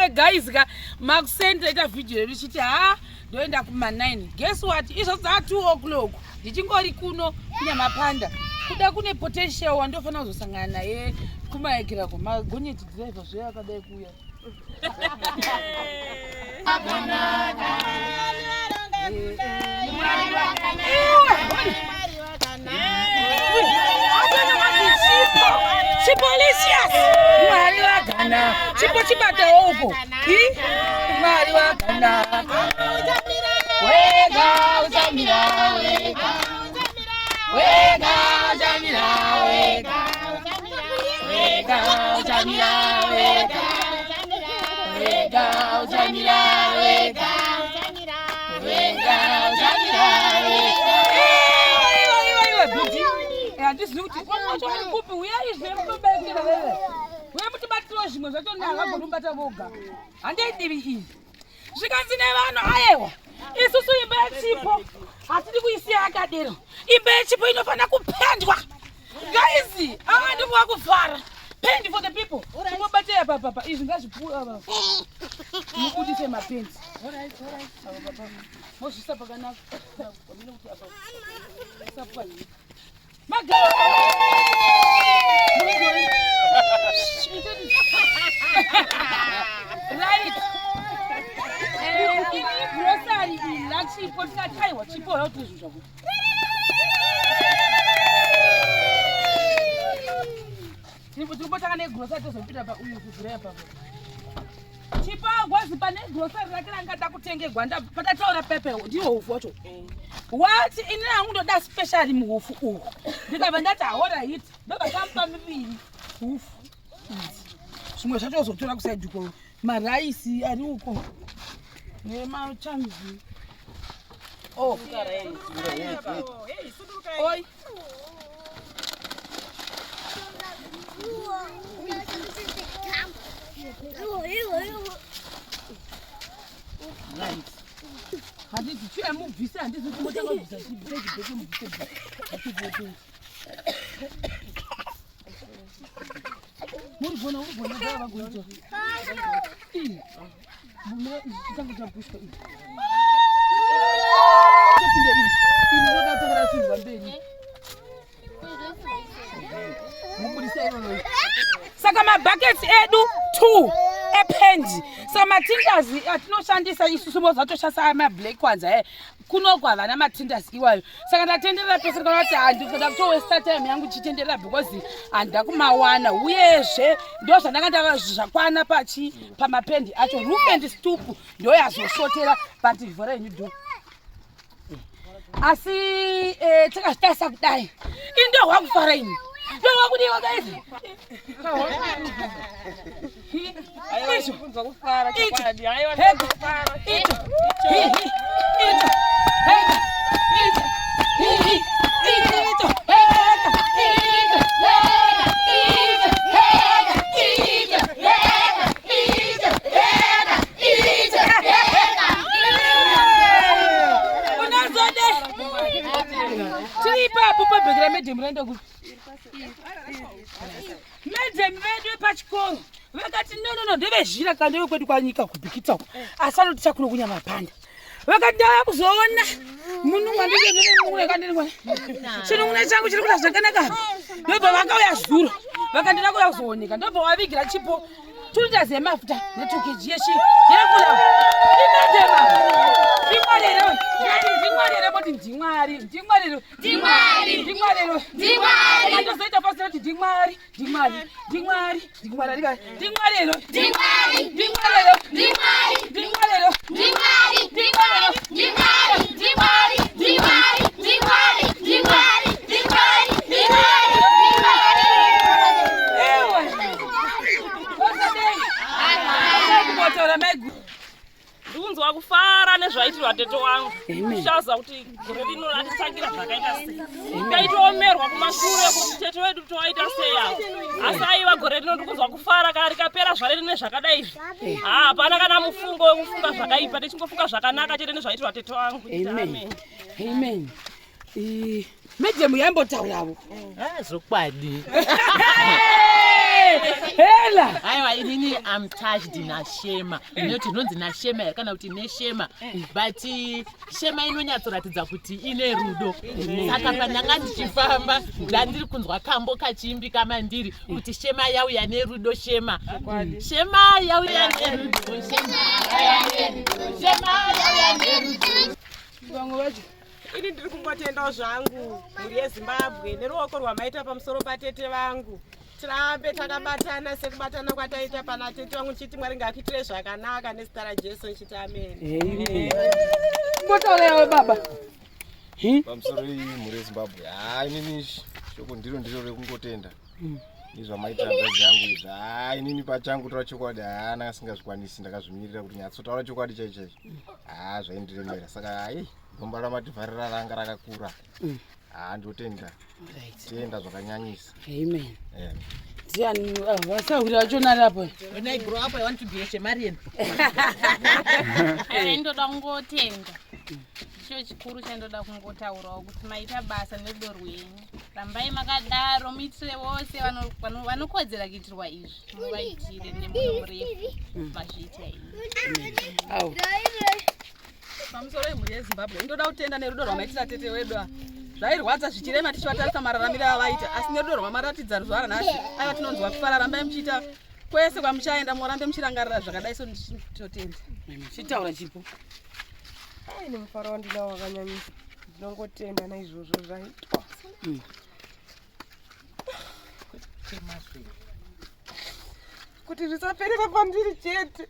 Anyway, guys, makusend ita video richiti ndoenda kuma 9. Guess what? Izvo za 2 o'clock. Ndichingori kuno kunya mapanda. Kuda kune potential wandofana kuzosangana naye kumaekera kwa gonyeti driver zve akadai kuya. Chipolicious. Mwari wagana. Chipo chibata huko. Mwari wagana. Wega uzamira wega. Wega uzamira wega. Wega uzamira wega. Wega uzamira wega. Wega uzamira wega. This loot is one much on the where is them to beg in the way. Where would the battle was not only a better voga. And they did it. She can't never know Iowa. It's also a bad Chipo. After we see I got there. In bed Chipo enough and I could pant. Guys, I want to walk with far. Paint for the people. What about there, Papa? Isn't that poor? You put it in my paint. All right. Most stop again. My God! Right. Grocery, luxury, what's that time? What's Chipo out to you? Chipa was the grocery like I Gwanda, but I told a pepper, do you photo? What in a that special move? Because that's what I eat. But I can't come me. Oof. So much also to like said to go. My rice, I do go. My chance. Oh, oi. Right. I did you move this and this is what I want to Saka mabuckets edu 2 ependi. So matindas atinoshandisa isusu mozatoshasa black ones kunogwa vana matindas iwayo. Saka ndatendera pese kana kuti handikuda kutowaste time yangu chitendera because handida kumawana uyezve ndo zvandakandava zvakwana pamapendi acho roof and stoop ndo yazosotera but vhora yenyu do. Asi takazvitasa kudai indo hwakufara ini ndo wakudiwa guys. Aiwa kunzwa kufara chakwadi aiwa kufara pachikoro vakati no ndevezhira kandi wekwedu kwanyika kubhikitsa asanotisa kuno kunya mapanda vakati ndava kuzoona munhu mwandingemune kandini chinun'una changu chiri kuda zvakanaka ndobva vakauya zuro vakandida kuya kuzooneka ndobva wavigira Chipo tuta zemafuta netokeji yeshi yakula inadema ndimwarero moti ndimwarero andozoita pasi kuti ndimwarero Ndunzwa kufara nezvaitirwa tete wangu. Kushaza kuti gore rino ratitsangira zvakaita sei. Ndaitomerwa kumashure kuti tete wedu toaita sei. Asaiwa gore rino ndikuzwa kufara kana rikapera zvare rine zvakadai. Hapana kana mufungo wekufunga zvakaipa, tichingofunga zvakanaka chete nezvaitirwa tete wangu. Amen. Medemu yambotaurawo. Zokwadi. hela aiwa inini am touched naShema noti nonzi naShema kana kuti neShema but Shema inonyatsoratidza kuti ine rudo saka pandanga ndichifamba ndandiri kunzwa kambo kachimbi kamandiri kuti Shema yauya nerudo Shema yauya nerudo Shema yauya nerudo vangu vacho ini ndiri kungotendawo zvangu mhuri yeZimbabwe neruoko rwamaita pamusoro patete vangu tirambe takabatana sekubatana kwataita pana tete vangu chiti Mwari ngakuitire zvakanaka nezita raJesu nchiti amen. Mbotaurawo baba pamusoro mhuri yeZimbabwe inini shoko ndiro rekungotenda izvamaita ngazi yangu izvi inini pachangu taura chokwadi nanga singazvikwanisi ndakazvimirira kuti nyatsotaura chokwadi chaicho zvaindiremera saka gomba ramadhivharira ranga rakakura ndotenda tenda zvakanyanyisa. Amen. Ndiani vasahuri vachona lapo. When I grow up I want to be a Shemarian. Ndoda kungotenda. Icho chikuru chandoda kungotaurawo kuti maita basa nerudo rwenyu. Rambai makadaro muitire vose vanokodzera kuitirwa izvi. Muvaitire nemoyo murefu. Mazviita izvi. Pamusoro yemhuri yeZimbabwe ndoda kutenda nerudo rwamaitira tete wedu zvairwadza zvichirema tichivatarisa mararamiro avaita asi nerudo rwamaratidza zuva ranhasi aiva tinonzwa kufara rambai muchiita kwese kwamuchaenda murambe muchirangarira zvakadai so ndichitotenda. Chitaura chipo. Ni mufaro wandinawo wakanyanyisa ndinongotenda naizvozvo zvaitwa kuti zvisaperera pandiri chete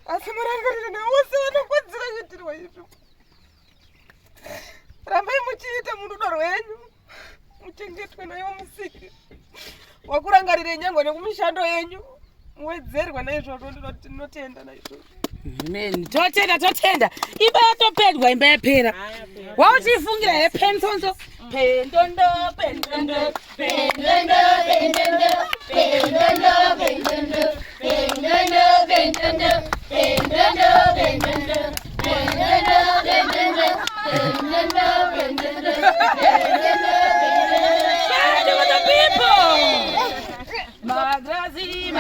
asi murangarire nevose vanokodzera kuitirwa izvo. Rambai muchiita murudo rwenyu muchengetwe nayo musiki wakurangarire nyangwe nekumishando yenyu muwedzerwa naizvozvo ndinotenda naizvozvo. Amen. Totenda. Imba yatopedwa imba yapera. Wauchifungira here pensonso. Pendondo. Magazi.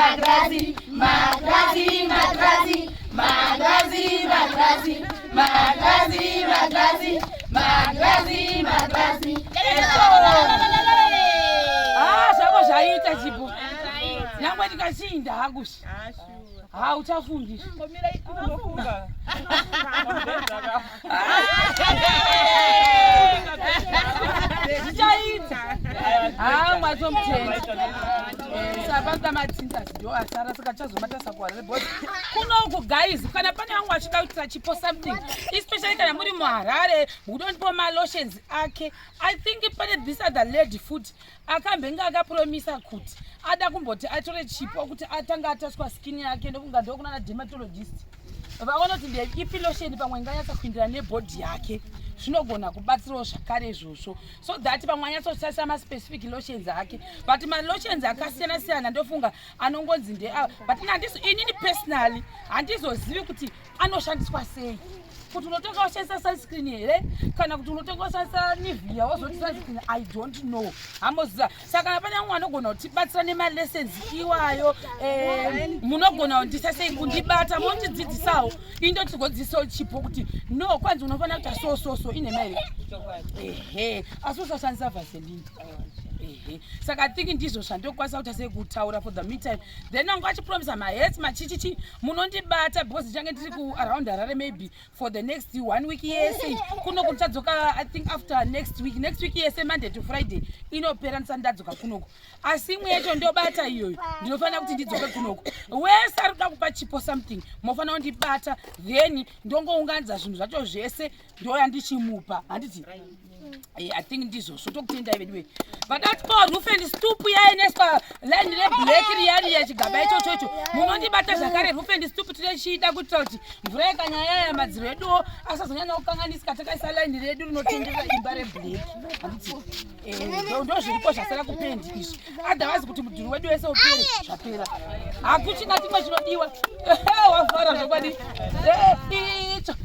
Zvako zvaita chipo. Nyangwe tikachinda hakushi. Uchafundiswa. Zvichaita. Mwatomutenda. Sabata matsinda ndo asara saka chazomata sakwara rebodi. Kuno guys kana pane vamwe vachida kuitira chipo something especially kana muri muHarare mudondipo lotions ake. I think pane this other lady food akambenga akapromisa kuti ada kumboti atore chipo kuti atanga ataswa skin yake ndokunga ndokuna dermatologist. Vaona kuti ndeipi lotion pamwe nganyatsa kuindira nebody yake zvinogona kubatsirawo zvakare izvozvo so that pamwe anyatsotasisa maspecific lotions ake but malotions akasiyana siyana ndofunga anongonzi but inini personally handizozivi kuti anoshandiswa sei kuti unotonga washandisa sunscreen here kana kuti unotonga washandisa Nivea wozoti sunscreen I don't know hamoziva saka kana pane vamwe vanogona kutibatsira nemalessons iwayo munogona kundisa sei kundibata mondidzidzisawo indotigodzisawo chipo kuti no kwanzi unofanira kuita so ine mari asi usashandisa Vaseline. Saka I think ndizvo zvandokwanisa kuti sekutaura for the meantime then angu achipromisa mahets machichichi munondibata because ndichange ndiri around Harare maybe for the next 1 week yese kuno kuti tadzoka I think after next week yese Monday to Friday inopera ndadzoka kunoko asi imwe yacho ndobata iyoyo ndinofanira kuti ndidzoke kunoko wese ari kuda kupa chipo something mofanira kundibata then ndongounganidza zvinhu zvacho zvese ndoya ndichimupa handiti I think ndizvo tokutenda iwe but that call roof and stoop yaineswa line reblack riyani yachigaba ichocho munondibata zvakare roof and stoop tichida kuita kuti mvura ikanyaya madziro edu asazonyanya kukanganisika takaisa line redu rinotendera imba reblack handiti ndo zviripo zvasara kupendi izvi otherwise kuti mudhuri wedu wese upere zvapera hakuchina chimwe chinodiwa wafara zvokwadi icho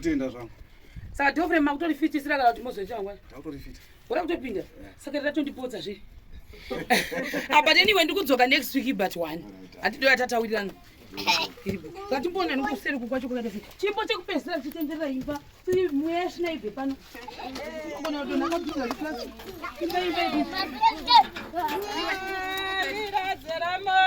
kutenda zvangu. Saka dhofre makutori fiti sira kana kuti mozochangwa. Tautori fit. Ura kutopinda. Saka ratondipodza zve. But anyway ndikudzoka next week but one. Atido atatawirirana. Ngatimbona nikuseri kukwacho kwakati. Chipo chekupesera chitenderera imba. Tiri mweya shinaibe pano. Mbona kuti nakapinda class. Imba. Virazera moyo.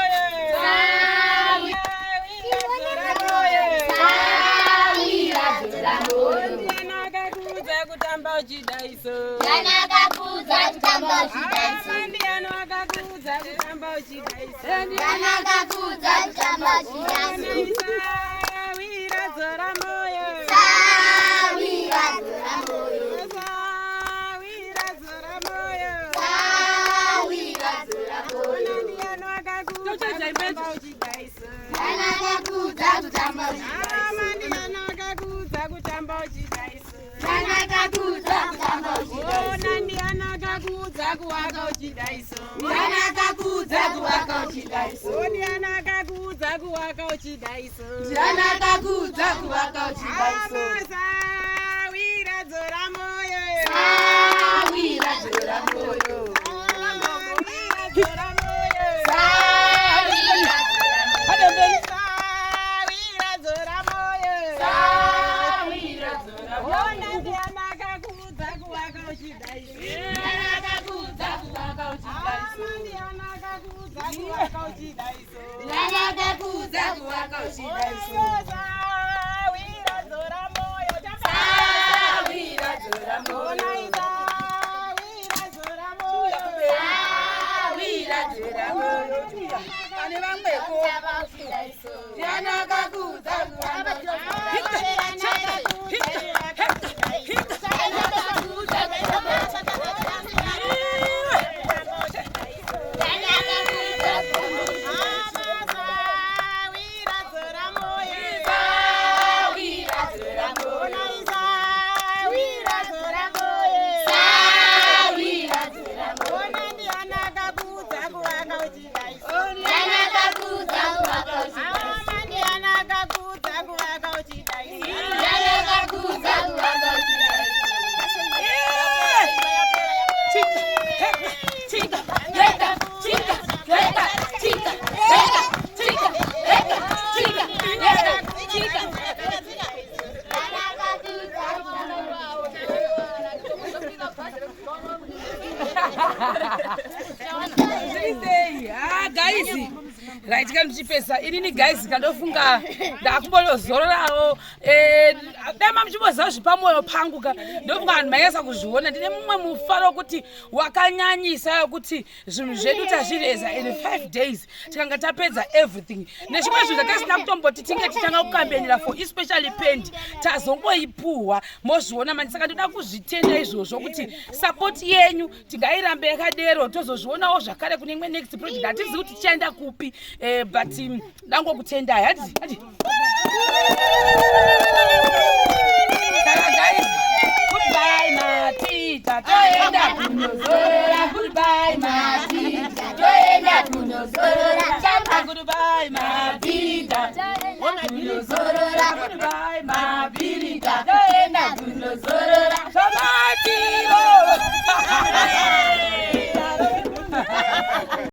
Kutamba uchidaiso. Yanakakuza kutamba uchidaiso. Ndiano akakuza kutamba uchidaiso. Yanakakuza kutamba uchidaiso. Sawira zora moyo. Sawira zora moyo. Sawira zora moyo. Sawira zora moyo. Ndiano akakuza kutamba uchidaiso. Yanakakuza kutamba uchidaiso. Ndiano akakuza kutamba uchidaiso. Yanakakuza kutamba uchidaiso. Ndiano akakuza kuwaka uchidaiso. Yanakakuza kuwaka uchidaiso. Ndiano akakuza kuwaka uchidaiso. Yanakakuza kuwaka uchidaiso. Sawira zora moyo. Sawira zora moyo. Zora moyo. Sawira zora moyo. Sawira zora moyo. Sawira zora moyo. Ndiano akakuza kuwaka uchidaiso. Yanakakuza kuwaka uchidaiso. Ndiano akakuza kuwaka uchidaiso. Yanakakuza kuwaka uchidaiso. Sawira zora moyo. Sawira zora moyo. Sawira zora moyo. Sawira zora moyo. Pane vamweko. Yanakakuza kuwaka guys, right kan mchipesa inini guys kandofunga ndakumbozororawo dama mchiboza zvipamoyo pangu ka ndofunga vanhu maisa kuzviona ndine mumwe mufaro kuti wakanyanyisa yokuti zvinhu zvedu tazvireza in 5 days tikanga tapedza everything nechimwe zvinhu zvatasina kutomboti tinge tichanga kukambenera for especially pendi tazongoipuhwa mozviona mani saka ndoda kuzvitenda izvozvo kuti support yenyu tingairambe yakadero tozozvionawo zvakare kune imwe next project hatizivi kuti tichaenda kupi but ndangokutendai hati saka guys goodbye matita toenda kunozora goodbye matita toenda kunozora chamba goodbye matita kunozora goodbye matita toenda kunozora